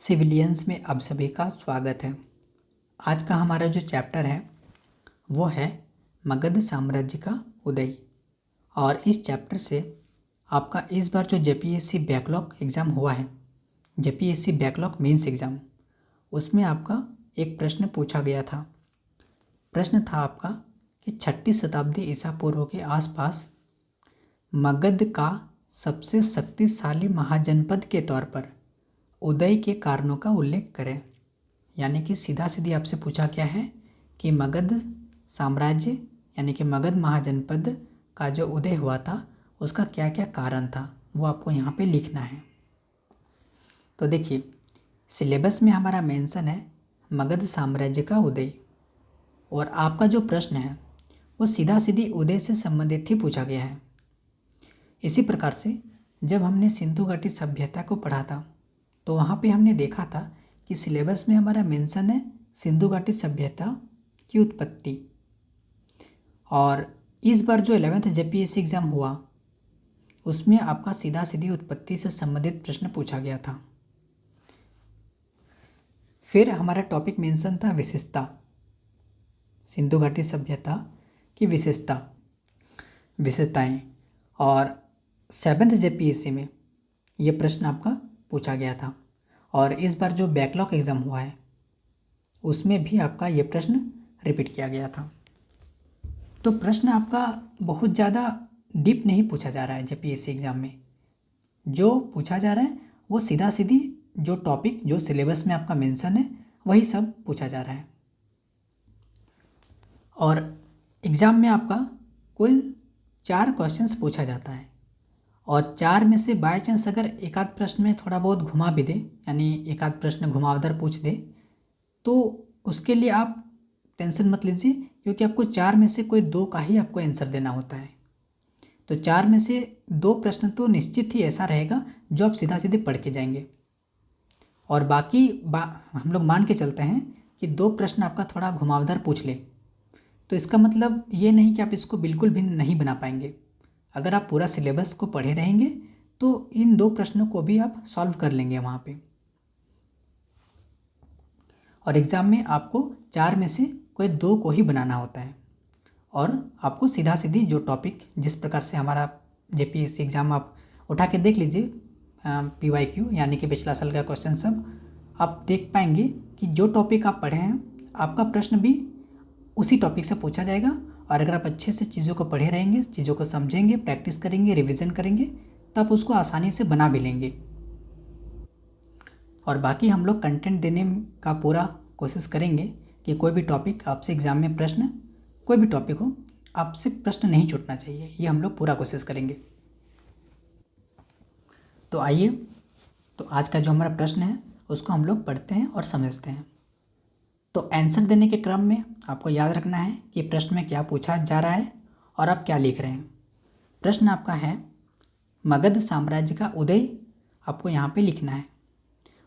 Civilians में आप सभी का स्वागत है। आज का हमारा जो चैप्टर है वो है मगध साम्राज्य का उदय। और इस चैप्टर से आपका इस बार जो जेपीएससी बैकलॉग एग्ज़ाम हुआ है, जेपीएससी बैकलॉग मेंस एग्ज़ाम, उसमें आपका एक प्रश्न पूछा गया था। प्रश्न था आपका कि 6वीं शताब्दी ईसा पूर्व के आसपास मगध का सबसे शक्तिशाली महाजनपद के तौर पर उदय के कारणों का उल्लेख करें। यानी कि सीधा सीधी आपसे पूछा गया है कि मगध साम्राज्य यानी कि मगध महाजनपद का जो उदय हुआ था उसका क्या क्या कारण था, वो आपको यहाँ पे लिखना है। तो देखिए, सिलेबस में हमारा मेंशन है मगध साम्राज्य का उदय, और आपका जो प्रश्न है वो सीधा सीधी उदय से संबंधित ही पूछा गया है। इसी प्रकार से जब हमने सिंधु घाटी सभ्यता को पढ़ा था तो वहाँ पे हमने देखा था कि सिलेबस में हमारा मेंशन है सिंधु घाटी सभ्यता की उत्पत्ति। और इस बार जो 11th जेपीएससी एग्ज़ाम हुआ उसमें आपका सीधा सीधी उत्पत्ति से संबंधित प्रश्न पूछा गया था। फिर हमारा टॉपिक मेंशन था विशेषता, सिंधु घाटी सभ्यता की विशेषताएं। और 7th जेपीएससी में ये प्रश्न आपका पूछा गया था। और इस बार जो बैकलॉग एग्ज़ाम हुआ है उसमें भी आपका ये प्रश्न रिपीट किया गया था। तो प्रश्न आपका बहुत ज़्यादा डीप नहीं पूछा जा रहा है जेपीएससी एग्ज़ाम में। जो पूछा जा रहा है वो सीधा सीधी जो टॉपिक जो सिलेबस में आपका मेंशन है वही सब पूछा जा रहा है। और एग्ज़ाम में आपका कुल 4 क्वेश्चंस पूछा जाता है, और 4 में से बाय चांस अगर एक आध प्रश्न में थोड़ा बहुत घुमा भी दे, यानी एक आध प्रश्न घुमावदार पूछ दे, तो उसके लिए आप टेंशन मत लीजिए, क्योंकि आपको 4 में से कोई 2 का ही आपको आंसर देना होता है। तो 4 में से 2 प्रश्न तो निश्चित ही ऐसा रहेगा जो आप सीधा सीधे पढ़ के जाएंगे, और बाकी हम लोग मान के चलते हैं कि 2 प्रश्न आपका थोड़ा घुमावदार पूछ ले, तो इसका मतलब ये नहीं कि आप इसको बिल्कुल भी नहीं बना पाएंगे। अगर आप पूरा सिलेबस को पढ़े रहेंगे तो इन 2 प्रश्नों को भी आप सॉल्व कर लेंगे वहाँ पे। और एग्ज़ाम में आपको 4 में से कोई 2 को ही बनाना होता है, और आपको सीधा सीधी जो टॉपिक जिस प्रकार से हमारा जेपीएससी एग्ज़ाम आप उठा के देख लीजिए, PYQ यानी कि पिछला साल का क्वेश्चन सब आप देख पाएंगे कि जो टॉपिक आप पढ़े हैं आपका प्रश्न भी उसी टॉपिक से पूछा जाएगा। और अगर आप अच्छे से चीज़ों को पढ़े रहेंगे, चीज़ों को समझेंगे, प्रैक्टिस करेंगे, रिवीजन करेंगे, तब उसको आसानी से बना भी लेंगे। और बाकी हम लोग कंटेंट देने का पूरा कोशिश करेंगे कि कोई भी टॉपिक आपसे एग्ज़ाम में प्रश्न, कोई भी टॉपिक हो, आपसे प्रश्न नहीं छूटना चाहिए, ये हम लोग पूरा कोशिश करेंगे। तो आइए, तो आज का जो हमारा प्रश्न है उसको हम लोग पढ़ते हैं और समझते हैं। तो आंसर देने के क्रम में आपको याद रखना है कि प्रश्न में क्या पूछा जा रहा है और आप क्या लिख रहे हैं। प्रश्न आपका है मगध साम्राज्य का उदय, आपको यहाँ पे लिखना है।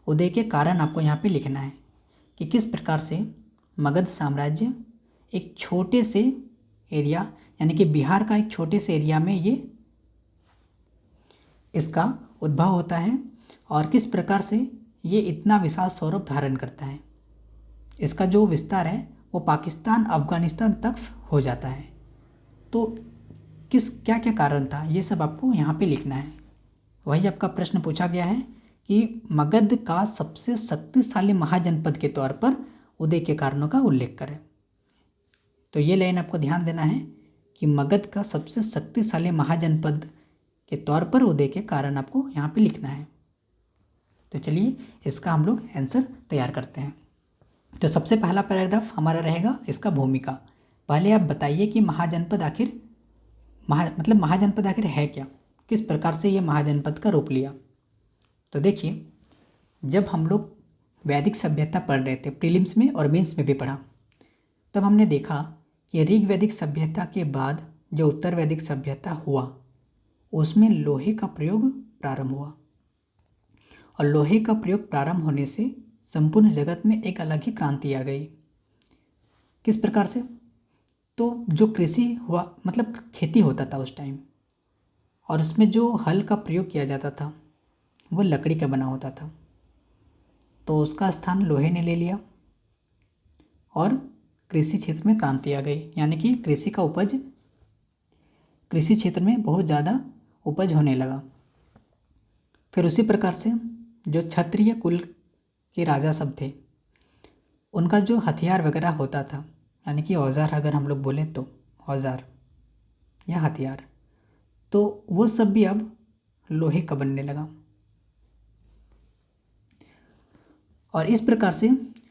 उदय के कारण आपको यहाँ पे लिखना है कि किस प्रकार से मगध साम्राज्य एक छोटे से एरिया, यानी कि बिहार का एक छोटे से एरिया में ये इसका उद्भव होता है, और किस प्रकार से ये इतना विशाल स्वरूप धारण करता है। इसका जो विस्तार है वो पाकिस्तान, अफ़गानिस्तान तक हो जाता है। तो क्या क्या कारण था, ये सब आपको यहाँ पे लिखना है। वही आपका प्रश्न पूछा गया है कि मगध का सबसे शक्तिशाली महाजनपद के तौर पर उदय के कारणों का उल्लेख करें। तो ये लाइन आपको ध्यान देना है कि मगध का सबसे शक्तिशाली महाजनपद के तौर पर उदय के कारण आपको यहाँ पे लिखना है। तो चलिए इसका हम लोग आंसर तैयार करते हैं। तो सबसे पहला पैराग्राफ हमारा रहेगा इसका भूमिका। पहले आप बताइए कि महाजनपद आखिर महाजनपद आखिर है क्या, किस प्रकार से ये महाजनपद का रूप लिया। तो देखिए, जब हम लोग वैदिक सभ्यता पढ़ रहे थे, प्रीलिम्स में और मेंस में भी पढ़ा, तब हमने देखा कि ऋग वैदिक सभ्यता के बाद जो उत्तर वैदिक सभ्यता हुआ उसमें लोहे का प्रयोग प्रारंभ हुआ, और लोहे का प्रयोग प्रारंभ होने से संपूर्ण जगत में एक अलग ही क्रांति आ गई। किस प्रकार से, तो जो कृषि हुआ, मतलब खेती होता था उस टाइम, और उसमें जो हल का प्रयोग किया जाता था वो लकड़ी का बना होता था। तो उसका स्थान लोहे ने ले लिया और कृषि क्षेत्र में क्रांति आ गई, यानी कि कृषि क्षेत्र में बहुत ज़्यादा उपज होने लगा। फिर उसी प्रकार से जो क्षत्रिय कुल के राजा सब थे, उनका जो हथियार वगैरह होता था, यानी कि औजार, अगर हम लोग बोलें तो औजार या हथियार, तो वो सब भी अब लोहे का बनने लगा। और इस प्रकार से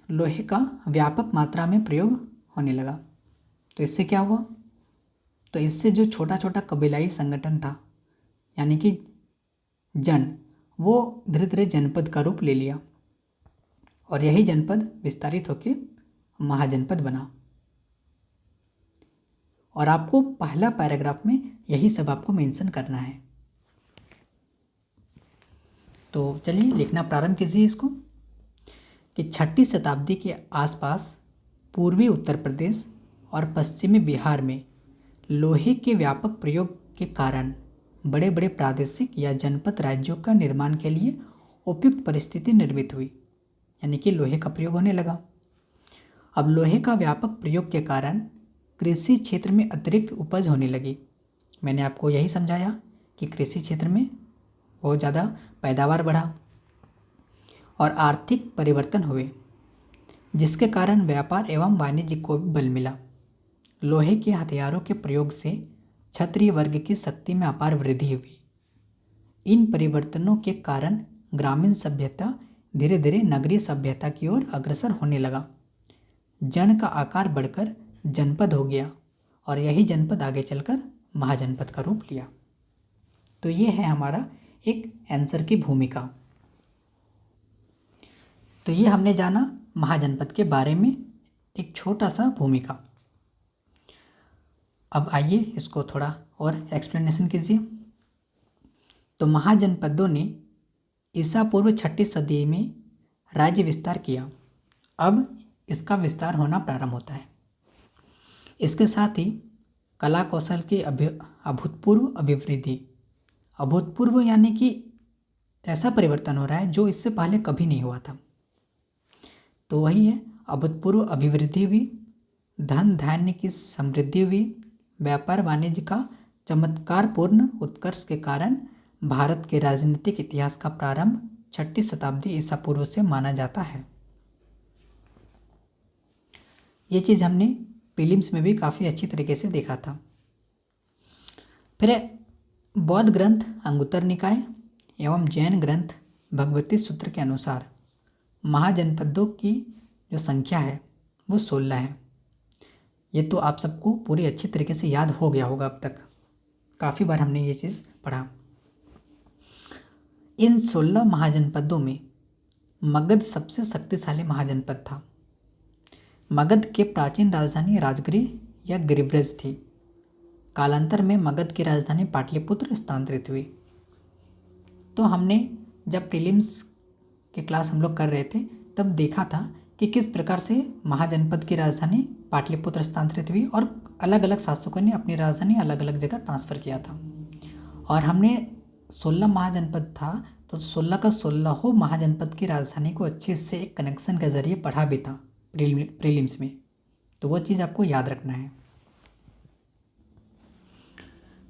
लोहे का व्यापक मात्रा में प्रयोग होने लगा। तो इससे क्या हुआ? तो इससे जो छोटा छोटा कबीलाई संगठन था, यानी कि वो धीरे धीरे जनपद का रूप ले लिया और यही जनपद विस्तारित होकर महाजनपद बना। और आपको पहला पैराग्राफ में यही सब आपको मेंशन करना है। तो चलिए लिखना प्रारंभ कीजिए इसको कि 6वीं शताब्दी के आसपास पूर्वी उत्तर प्रदेश और पश्चिमी बिहार में लोहे के व्यापक प्रयोग के कारण बड़े बड़े प्रादेशिक या जनपद राज्यों का निर्माण के लिए उपयुक्त परिस्थिति निर्मित हुई, यानी कि लोहे का प्रयोग होने लगा। अब लोहे का व्यापक प्रयोग के कारण कृषि क्षेत्र में अतिरिक्त उपज होने लगी। मैंने आपको यही समझाया कि कृषि क्षेत्र में बहुत ज़्यादा पैदावार बढ़ा और आर्थिक परिवर्तन हुए, जिसके कारण व्यापार एवं वाणिज्य को भी बल मिला। लोहे के हथियारों के प्रयोग से क्षत्रिय वर्ग की शक्ति में अपार वृद्धि हुई। इन परिवर्तनों के कारण ग्रामीण सभ्यता धीरे धीरे नगरीय सभ्यता की ओर अग्रसर होने लगा। जन का आकार बढ़कर जनपद हो गया और यही जनपद आगे चलकर महाजनपद का रूप लिया। तो ये है हमारा एक आंसर की भूमिका। तो ये हमने जाना महाजनपद के बारे में एक छोटा सा भूमिका। अब आइए इसको थोड़ा और एक्सप्लेनेशन कीजिए। तो महाजनपदों ने ईसा पूर्व 6वीं सदी में राज्य विस्तार किया। अब इसका विस्तार होना प्रारंभ होता है। इसके साथ ही कला कौशल की अभूतपूर्व अभिवृद्धि, अभूतपूर्व यानी कि ऐसा परिवर्तन हो रहा है जो इससे पहले कभी नहीं हुआ था। तो वही है, अभूतपूर्व अभिवृद्धि हुई, धन धान्य की समृद्धि हुई, व्यापार वाणिज्य का चमत्कारपूर्ण उत्कर्ष के कारण भारत के राजनीतिक इतिहास का प्रारंभ 6वीं शताब्दी ईसा पूर्व से माना जाता है। ये चीज़ हमने प्रीलिम्स में भी काफ़ी अच्छी तरीके से देखा था। फिर बौद्ध ग्रंथ अंगुत्तर निकाय एवं जैन ग्रंथ भगवती सूत्र के अनुसार महाजनपदों की जो संख्या है वो 16 है। ये तो आप सबको पूरी अच्छी तरीके से याद हो गया होगा, अब तक काफ़ी बार हमने ये चीज़ पढ़ा। इन 16 महाजनपदों में मगध सबसे शक्तिशाली महाजनपद था। मगध के प्राचीन राजधानी राजगृह या गिरिब्रज थी। कालांतर में मगध की राजधानी पाटलिपुत्र स्थानांतरित हुई। तो हमने जब प्रीलिम्स की क्लास हम लोग कर रहे थे तब देखा था कि किस प्रकार से महाजनपद की राजधानी पाटलिपुत्र स्थानांतरित हुई और अलग अलग शासकों ने अपनी राजधानी अलग अलग जगह ट्रांसफ़र किया था। और हमने 16 महाजनपद था तो 16 का 16 महाजनपद की राजधानी को अच्छे से एक कनेक्शन के जरिए पढ़ा भी था प्रीलिम्स में। तो वो चीज़ आपको याद रखना है।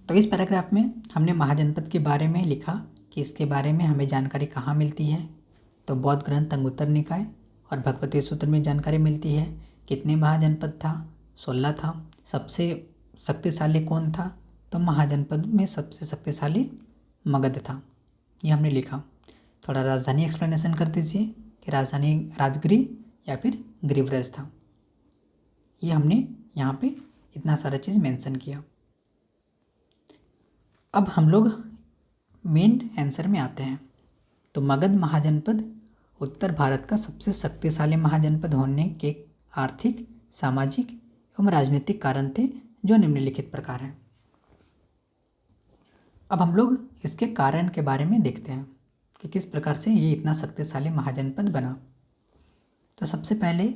तो इस पैराग्राफ में हमने महाजनपद के बारे में लिखा कि इसके बारे में हमें जानकारी कहाँ मिलती है। तो बौद्ध ग्रंथ अंगुत्तर निकाय और भगवती सूत्र में जानकारी मिलती है। कितने महाजनपद था? 16 था। सबसे शक्तिशाली कौन था? तो महाजनपद में सबसे शक्तिशाली मगध था। ये हमने लिखा। थोड़ा राजधानी एक्सप्लेनेशन कर दीजिए कि राजधानी राजगृह या फिर गिरिव्रज था। ये हमने यहाँ पे इतना सारा चीज़ मेंशन किया। अब हम लोग मेन आंसर में आते हैं। तो मगध महाजनपद उत्तर भारत का सबसे शक्तिशाली महाजनपद होने के आर्थिक, सामाजिक एवं राजनीतिक कारण थे जो निम्नलिखित प्रकार हैं। अब हम लोग इसके कारण के बारे में देखते हैं कि किस प्रकार से ये इतना शक्तिशाली महाजनपद बना। तो सबसे पहले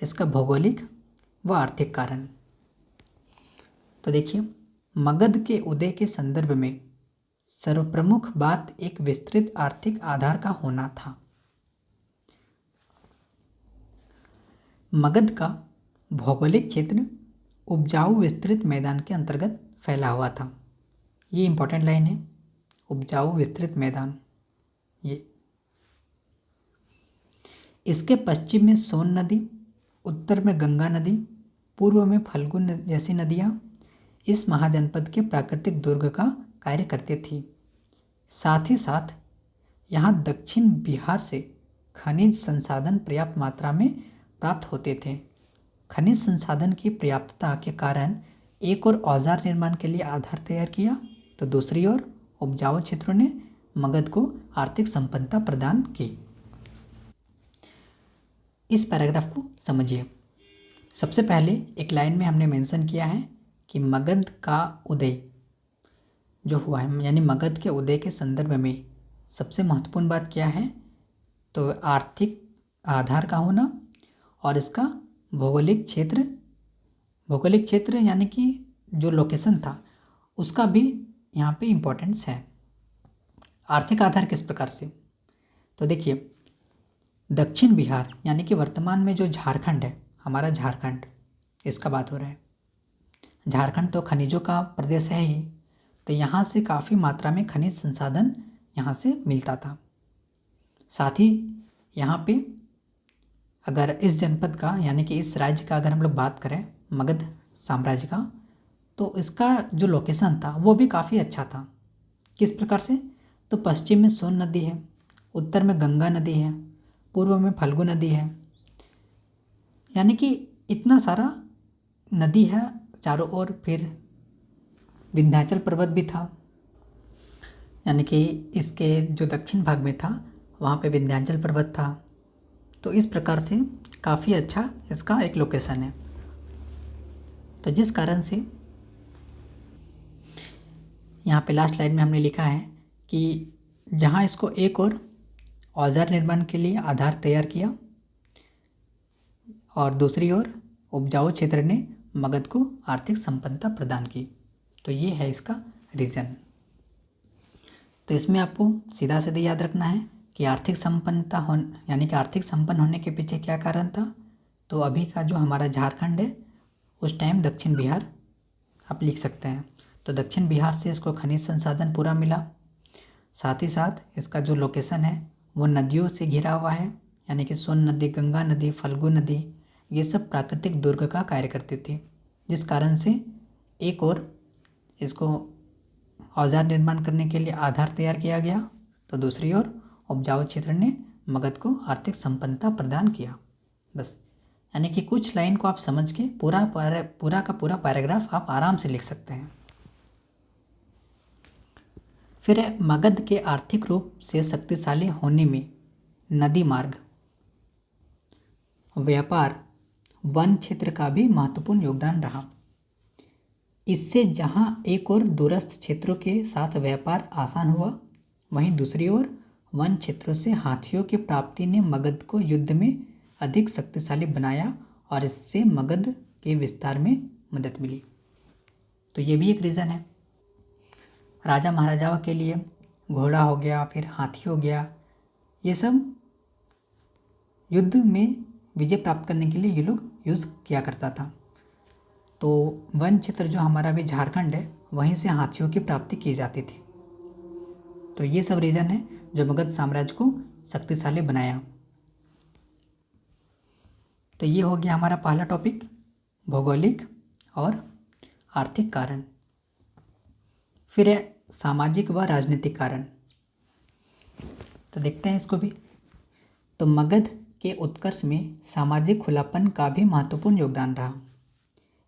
इसका भौगोलिक व आर्थिक कारण। तो देखिए, मगध के उदय के संदर्भ में सर्वप्रमुख बात एक विस्तृत आर्थिक आधार का होना था। मगध का भौगोलिक क्षेत्र उपजाऊ विस्तृत मैदान के अंतर्गत फैला हुआ था। ये इंपॉर्टेंट लाइन है, उपजाऊ विस्तृत मैदान। ये इसके पश्चिम में सोन नदी, उत्तर में गंगा नदी, पूर्व में फल्गु जैसी नदियाँ इस महाजनपद के प्राकृतिक दुर्ग का कार्य करती थी। साथ ही साथ यहाँ दक्षिण बिहार से खनिज संसाधन पर्याप्त मात्रा में प्राप्त होते थे। खनिज संसाधन की पर्याप्तता के कारण एक और औजार निर्माण के लिए आधार तैयार किया, तो दूसरी ओर उपजाऊ क्षेत्रों ने मगध को आर्थिक संपन्नता प्रदान की। इस पैराग्राफ को समझिए। सबसे पहले एक लाइन में हमने मेंशन किया है कि मगध का उदय जो हुआ है, यानी मगध के उदय के संदर्भ में सबसे महत्वपूर्ण बात क्या है, तो आर्थिक आधार का होना और इसका भौगोलिक क्षेत्र यानी कि जो लोकेशन था उसका भी यहाँ पे इम्पोर्टेंस है। आर्थिक आधार किस प्रकार से, तो देखिए दक्षिण बिहार यानी कि वर्तमान में जो झारखंड है, हमारा झारखंड, इसका बात हो रहा है। झारखंड तो खनिजों का प्रदेश है ही, तो यहाँ से काफ़ी मात्रा में खनिज संसाधन यहाँ से मिलता था। साथ ही यहाँ पे अगर इस जनपद का यानी कि इस राज्य का अगर हम लोग बात करें मगध साम्राज्य का, तो इसका जो लोकेशन था वो भी काफ़ी अच्छा था। किस प्रकार से, तो पश्चिम में सोन नदी है, उत्तर में गंगा नदी है, पूर्व में फल्गु नदी है, यानी कि इतना सारा नदी है चारों ओर। फिर विंध्याचल पर्वत भी था, यानी कि इसके जो दक्षिण भाग में था वहाँ पे विंध्याचल पर्वत था। तो इस प्रकार से काफ़ी अच्छा इसका एक लोकेशन है। तो जिस कारण से यहाँ पे लास्ट लाइन में हमने लिखा है कि जहाँ इसको एक और औजार निर्माण के लिए आधार तैयार किया और दूसरी ओर उपजाऊ क्षेत्र ने मगध को आर्थिक संपन्नता प्रदान की। तो ये है इसका रीज़न। तो इसमें आपको सीधा सीधा याद रखना है कि आर्थिक संपन्नता यानी कि आर्थिक संपन्न होने के पीछे क्या कारण था, तो अभी का जो हमारा झारखंड है उस टाइम दक्षिण बिहार आप लिख सकते हैं। तो दक्षिण बिहार से इसको खनिज संसाधन पूरा मिला, साथ ही साथ इसका जो लोकेशन है वो नदियों से घिरा हुआ है, यानी कि सोन नदी, गंगा नदी, फल्गु नदी, ये सब प्राकृतिक दुर्ग का कार्य करती थी, जिस कारण से एक और इसको औजार निर्माण करने के लिए आधार तैयार किया गया, तो दूसरी ओर उपजाऊ क्षेत्र ने मगध को आर्थिक संपन्नता प्रदान किया। बस, यानी कि कुछ लाइन को आप समझ के पूरा का पूरा पैराग्राफ आप आराम से लिख सकते हैं। फिर है मगध के आर्थिक रूप से शक्तिशाली होने में नदी मार्ग, व्यापार, वन क्षेत्र का भी महत्वपूर्ण योगदान रहा। इससे जहां एक और दूरस्थ क्षेत्रों के साथ व्यापार आसान हुआ, वहीं दूसरी ओर वन क्षेत्रों से हाथियों की प्राप्ति ने मगध को युद्ध में अधिक शक्तिशाली बनाया और इससे मगध के विस्तार में मदद मिली। तो ये भी एक रीज़न है। राजा महाराजाओं के लिए घोड़ा हो गया, फिर हाथी हो गया, ये सब युद्ध में विजय प्राप्त करने के लिए ये लोग यूज़ किया करता था। तो वन क्षेत्र जो हमारा भी झारखंड है, वहीं से हाथियों की प्राप्ति की जाती थी। तो ये सब रीज़न है जो मगध साम्राज्य को शक्तिशाली बनाया। तो ये हो गया हमारा पहला टॉपिक, भौगोलिक और आर्थिक कारण। फिर है सामाजिक व राजनीतिक कारण। तो देखते हैं इसको भी। तो मगध के उत्कर्ष में सामाजिक खुलापन का भी महत्वपूर्ण योगदान रहा।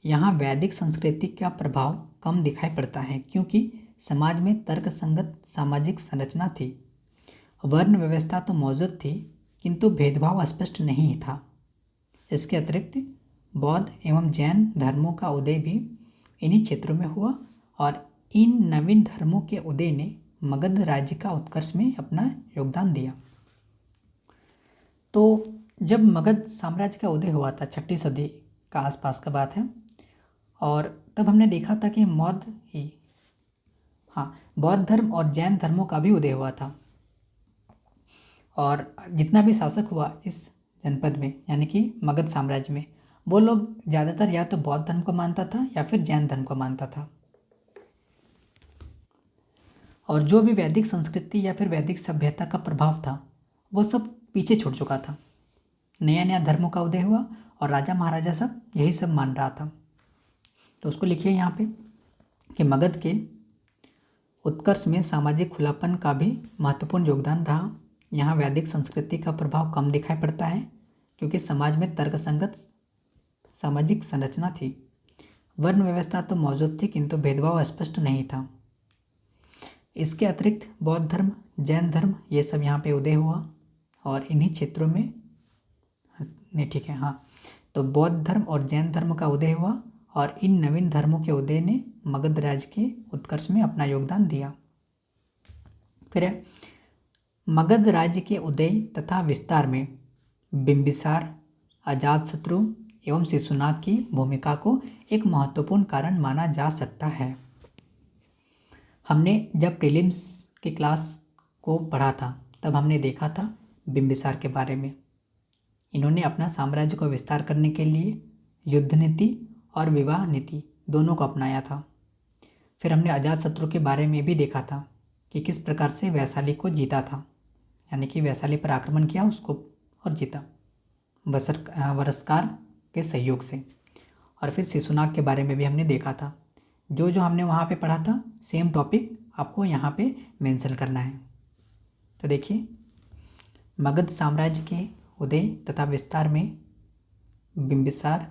यहाँ वैदिक संस्कृति का प्रभाव कम दिखाई पड़ता है, क्योंकि समाज में तर्कसंगत सामाजिक संरचना थी। वर्ण व्यवस्था तो मौजूद थी, किंतु भेदभाव स्पष्ट नहीं था। इसके अतिरिक्त बौद्ध एवं जैन धर्मों का उदय भी इन्हीं क्षेत्रों में हुआ और इन नवीन धर्मों के उदय ने मगध राज्य का उत्कर्ष में अपना योगदान दिया। तो जब मगध साम्राज्य का उदय हुआ था 6वीं सदी का आसपास का बात है, और तब हमने देखा था कि बौद्ध धर्म और जैन धर्मों का भी उदय हुआ था। और जितना भी शासक हुआ इस जनपद में यानी कि मगध साम्राज्य में वो लोग ज़्यादातर या तो बौद्ध धर्म को मानता था या फिर जैन धर्म को मानता था। और जो भी वैदिक संस्कृति या फिर वैदिक सभ्यता का प्रभाव था वो सब पीछे छूट चुका था। नया नया धर्मों का उदय हुआ और राजा महाराजा सब यही सब मान रहा था। तो उसको लिखिए यहाँ पे कि मगध के उत्कर्ष में सामाजिक खुलापन का भी महत्वपूर्ण योगदान रहा। यहाँ वैदिक संस्कृति का प्रभाव कम दिखाई पड़ता है क्योंकि समाज में तर्कसंगत सामाजिक संरचना थी। वर्ण व्यवस्था तो मौजूद थी किंतु भेदभाव स्पष्ट नहीं था। इसके अतिरिक्त बौद्ध धर्म, जैन धर्म ये सब यहाँ पे उदय हुआ और इन्हीं क्षेत्रों में नहीं, ठीक है, हाँ, तो बौद्ध धर्म और जैन धर्म का उदय हुआ और इन नवीन धर्मों के उदय ने मगध राज्य के उत्कर्ष में अपना योगदान दिया। फिर है मगध राज्य के उदय तथा विस्तार में बिंबिसार, अजातशत्रु एवं शिशुनाग की भूमिका को एक महत्वपूर्ण कारण माना जा सकता है। हमने जब प्रीलिम्स की क्लास को पढ़ा था तब हमने देखा था बिंबिसार के बारे में। इन्होंने अपना साम्राज्य को विस्तार करने के लिए युद्ध नीति और विवाह नीति दोनों को अपनाया था। फिर हमने अजातशत्रु के बारे में भी देखा था कि किस प्रकार से वैशाली को जीता था, यानी कि वैशाली पर आक्रमण किया उसको और जीता वरस्कार के सहयोग से। और फिर शिशुनाग के बारे में भी हमने देखा था। जो जो हमने वहाँ पे पढ़ा था सेम टॉपिक आपको यहाँ पे मेंशन करना है। तो देखिए मगध साम्राज्य के उदय तथा विस्तार में बिंबिसार,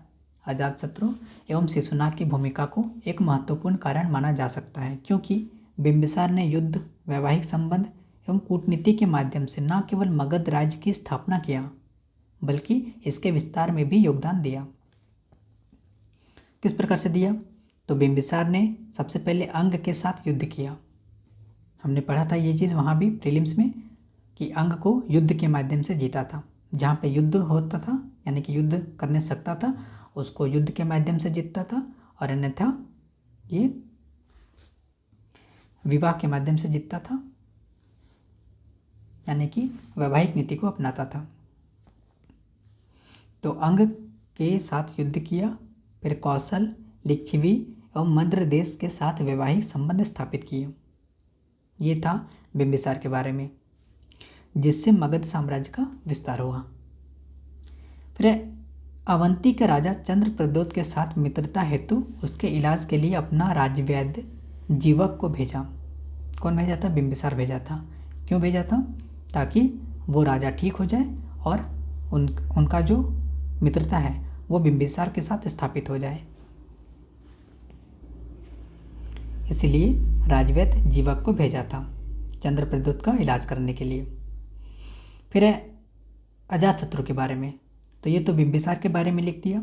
अजातशत्रु एवं शिशुनाग की भूमिका को एक महत्वपूर्ण कारण माना जा सकता है क्योंकि बिंबिसार ने युद्ध, वैवाहिक संबंध एवं कूटनीति के माध्यम से न केवल मगध राज्य की स्थापना किया बल्कि इसके विस्तार में भी योगदान दिया। किस प्रकार से दिया? तो बिंबिसार ने सबसे पहले अंग के साथ युद्ध किया। हमने पढ़ा था ये चीज़ वहाँ भी प्रीलिम्स में कि अंग को युद्ध के माध्यम से जीता था। जहाँ पे युद्ध होता था यानी कि युद्ध करने सकता था उसको युद्ध के माध्यम से जीतता था और अन्यथा ये विवाह के माध्यम से जीतता था, यानी कि वैवाहिक नीति को अपनाता था। तो अंग के साथ युद्ध किया, फिर कौशल, लिच्छवी एवं मद्र देश के साथ वैवाहिक संबंध स्थापित किए। ये था बिंबिसार के बारे में, जिससे मगध साम्राज्य का विस्तार हुआ। फिर अवंती के राजा चंद्रप्रद्योत के साथ मित्रता हेतु उसके इलाज के लिए अपना राजवैद्य जीवक को भेजा। कौन भेजा था? बिंबिसार भेजा था। क्यों भेजा था? ताकि वो राजा ठीक हो जाए और उनका जो मित्रता है वो बिंबिसार के साथ स्थापित हो जाए, इसलिए राजवैद्य जीवक को भेजा था चंद्रप्रद्योत का इलाज करने के लिए। फिर है अजातशत्रु के बारे में। तो ये तो बिंबिसार के बारे में लिख दिया।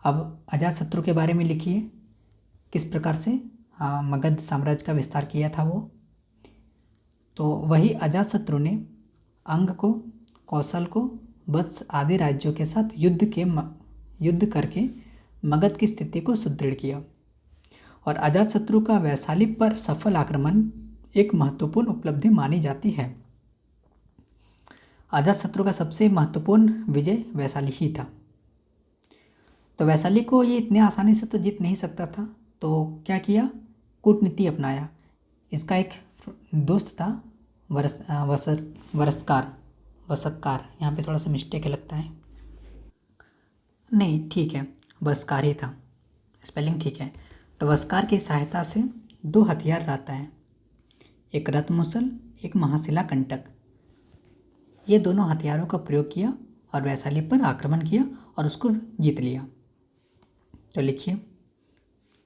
अब अजातशत्रु के बारे में लिखिए किस प्रकार से मगध साम्राज्य का विस्तार किया था वो। तो वही अजातशत्रु ने अंग को, कौशल को, वत्स आदि राज्यों के साथ युद्ध करके मगध की स्थिति को सुदृढ़ किया। और अजातशत्रु का वैशाली पर सफल आक्रमण एक महत्वपूर्ण उपलब्धि मानी जाती है। अजातशत्रु का सबसे महत्वपूर्ण विजय वैशाली ही था। तो वैशाली को ये इतने आसानी से तो जीत नहीं सकता था, तो क्या किया? कूटनीति अपनाया। इसका एक दोस्त था वसक्कार, यहाँ पे थोड़ा सा मिस्टेक लगता है, नहीं ठीक है, वस्कार ही था, स्पेलिंग ठीक है। तो वस्कार की सहायता से 2 हथियार लाता है, एक रथमुसल, एक महाशिला कंटक। ये दोनों हथियारों का प्रयोग किया और वैशाली पर आक्रमण किया और उसको जीत लिया। तो लिखिए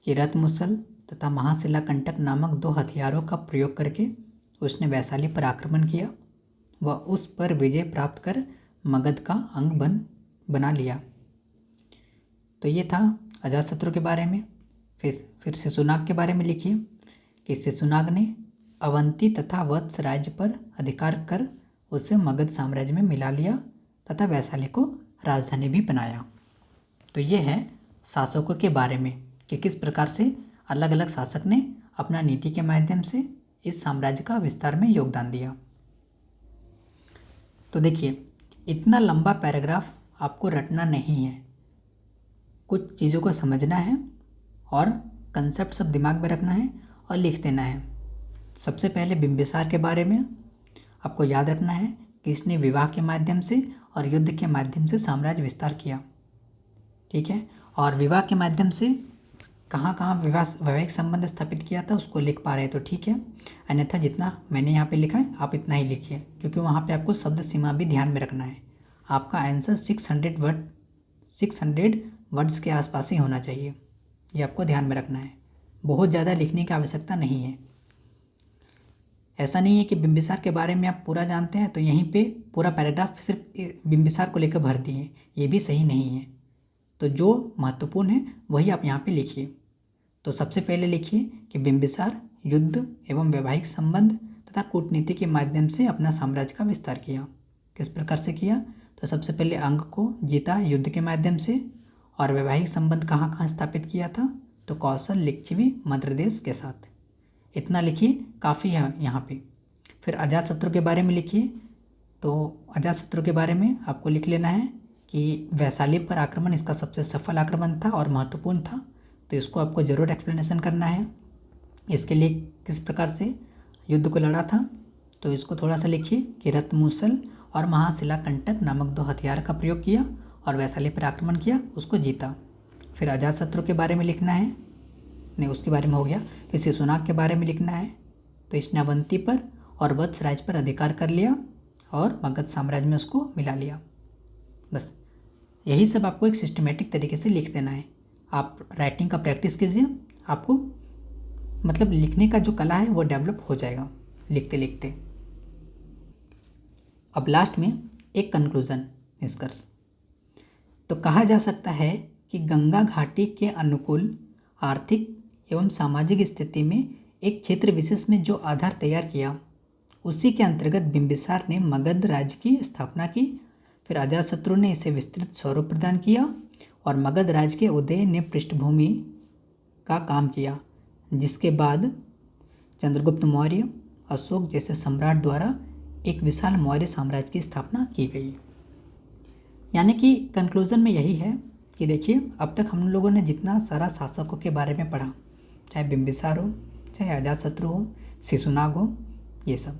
कि रथमुसल तथा महाशिला कंटक नामक 2 हथियारों का प्रयोग करके उसने वैशाली पर आक्रमण किया व उस पर विजय प्राप्त कर मगध का अंग बना लिया। तो ये था अजातशत्रु के बारे में। फिर शिशुनाग के बारे में लिखिए कि शिशुनाग ने अवंती तथा वत्स राज्य पर अधिकार कर उसे मगध साम्राज्य में मिला लिया तथा वैशाली को राजधानी भी बनाया। तो ये है शासकों के बारे में कि किस प्रकार से अलग अलग शासक ने अपना नीति के माध्यम से इस साम्राज्य का विस्तार में योगदान दिया। तो देखिए इतना लंबा पैराग्राफ आपको रटना नहीं है, कुछ चीज़ों को समझना है और कंसेप्ट सब दिमाग में रखना है और लिख देना है। सबसे पहले बिंबिसार के बारे में आपको याद रखना है कि इसने विवाह के माध्यम से और युद्ध के माध्यम से साम्राज्य विस्तार किया, ठीक है। और विवाह के माध्यम से कहाँ कहाँ वैवाहिक संबंध स्थापित किया था उसको लिख पा रहे हैं तो ठीक है, अन्यथा जितना मैंने यहाँ पे लिखा है आप इतना ही लिखिए, क्योंकि वहाँ पे आपको शब्द सीमा भी ध्यान में रखना है। आपका आंसर 600 वर्ड्स के आसपास ही होना चाहिए, ये आपको ध्यान में रखना है। बहुत ज़्यादा लिखने की आवश्यकता नहीं है। ऐसा नहीं है कि बिंबिसार के बारे में आप पूरा जानते हैं तो यहीं पे पूरा पैराग्राफ सिर्फ बिंबिसार को लेकर भर दिए, ये भी सही नहीं है। तो जो महत्वपूर्ण है वही आप यहाँ पे लिखिए। तो सबसे पहले लिखिए कि बिंबिसार युद्ध एवं वैवाहिक संबंध तथा कूटनीति के माध्यम से अपना साम्राज्य का विस्तार किया। किस प्रकार से किया? तो सबसे पहले अंग को जीता युद्ध के माध्यम से, और वैवाहिक संबंध कहाँ कहाँ स्थापित किया था? तो कौशल, लिच्छवी, मद्र देश के साथ। इतना लिखिए, काफ़ी है यहाँ पे। फिर अजातशत्रु के बारे में लिखिए। तो अजातशत्रु के बारे में आपको लिख लेना है कि वैशाली पर आक्रमण इसका सबसे सफल आक्रमण था और महत्वपूर्ण था, तो इसको आपको ज़रूर एक्सप्लेनेशन करना है। इसके लिए किस प्रकार से युद्ध को लड़ा था, तो इसको थोड़ा सा लिखिए कि रत्नमूसल और महाशिला कंटक नामक 2 हथियार का प्रयोग किया और वैशाली पर आक्रमण किया, उसको जीता। फिर अजातशत्रु के बारे में लिखना है, नहीं उसके बारे में हो गया। फिर शिशुनाग के बारे में लिखना है, तो इसने अवंती पर और वत्स राज्य पर अधिकार कर लिया और मगध साम्राज्य में उसको मिला लिया। बस यही सब आपको एक सिस्टमेटिक तरीके से लिख देना है। आप राइटिंग का प्रैक्टिस कीजिए, आपको मतलब लिखने का जो कला है वो डेवलप हो जाएगा लिखते लिखते। अब लास्ट में एक कंक्लूजन, निष्कर्ष। तो कहा जा सकता है कि गंगा घाटी के अनुकूल आर्थिक एवं सामाजिक स्थिति में एक क्षेत्र विशेष में जो आधार तैयार किया, उसी के अंतर्गत बिंबिसार ने मगध राज्य की स्थापना की। फिर अजातशत्रु ने इसे विस्तृत स्वरूप प्रदान किया और मगध राज्य के उदय ने पृष्ठभूमि का काम किया, जिसके बाद चंद्रगुप्त मौर्य, अशोक जैसे सम्राट द्वारा एक विशाल मौर्य साम्राज्य की स्थापना की गई। यानी कि कंक्लूजन में यही है कि देखिए, अब तक हम लोगों ने जितना सारा शासकों के बारे में पढ़ा, चाहे बिंबिसार हो, चाहे अजातशत्रु हो, शिशुनाग हो, ये सब,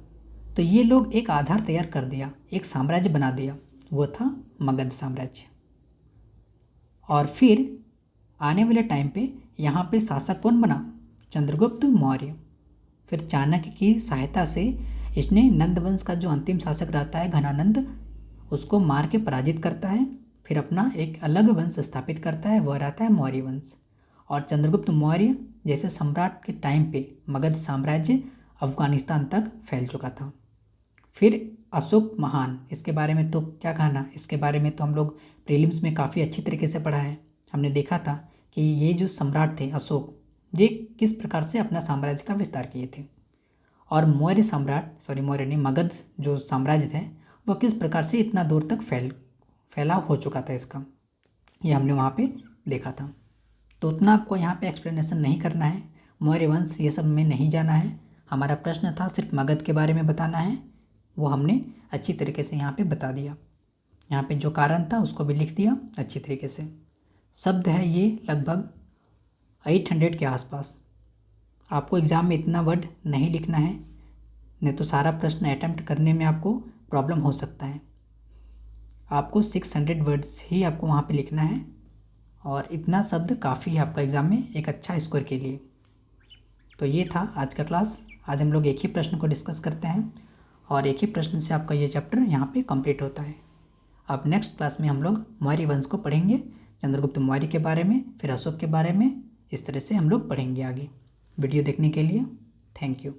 तो ये लोग एक आधार तैयार कर दिया, एक साम्राज्य बना दिया, वो था मगध साम्राज्य। और फिर आने वाले टाइम पे यहाँ पे शासक कौन बना? चंद्रगुप्त मौर्य। फिर चाणक्य की सहायता से इसने नंद वंश का जो अंतिम शासक रहता है घनानंद, उसको मार के पराजित करता है। फिर अपना एक अलग वंश स्थापित करता है, वह रहता है मौर्य वंश। और चंद्रगुप्त मौर्य जैसे सम्राट के टाइम पे मगध साम्राज्य अफगानिस्तान तक फैल चुका था। फिर अशोक महान, इसके बारे में तो क्या कहना, इसके बारे में तो हम लोग प्रीलिम्स में काफ़ी अच्छी तरीके से पढ़ा है। हमने देखा था कि ये जो सम्राट थे अशोक, ये किस प्रकार से अपना साम्राज्य का विस्तार किए थे। और मौर्य सम्राट, मौर्य नहीं, मगध जो साम्राज्य थे वह किस प्रकार से इतना दूर तक फैलाव हो चुका था इसका, ये हमने वहाँ पे देखा था। तो उतना आपको यहाँ पे एक्सप्लेनेशन नहीं करना है, मौर्य वंश ये सब में नहीं जाना है। हमारा प्रश्न था सिर्फ मगध के बारे में बताना है, वो हमने अच्छी तरीके से यहाँ पे बता दिया। यहाँ पे जो कारण था उसको भी लिख दिया अच्छी तरीके से। शब्द है ये लगभग 800 के आसपास। आपको एग्ज़ाम में इतना वर्ड नहीं लिखना है, नहीं तो सारा प्रश्न अटेम्प्ट करने में आपको प्रॉब्लम हो सकता है। आपको 600 वर्ड्स ही आपको वहाँ पे लिखना है, और इतना शब्द काफ़ी है आपका एग्ज़ाम में एक अच्छा स्कोर के लिए। तो ये था आज का क्लास। आज हम लोग एक ही प्रश्न को डिस्कस करते हैं और एक ही प्रश्न से आपका ये चैप्टर यहाँ पे कंप्लीट होता है। अब नेक्स्ट क्लास में हम लोग मौर्य वंश को पढ़ेंगे, चंद्रगुप्त मौर्य के बारे में, फिर अशोक के बारे में, इस तरह से हम लोग पढ़ेंगे आगे। वीडियो देखने के लिए थैंक यू।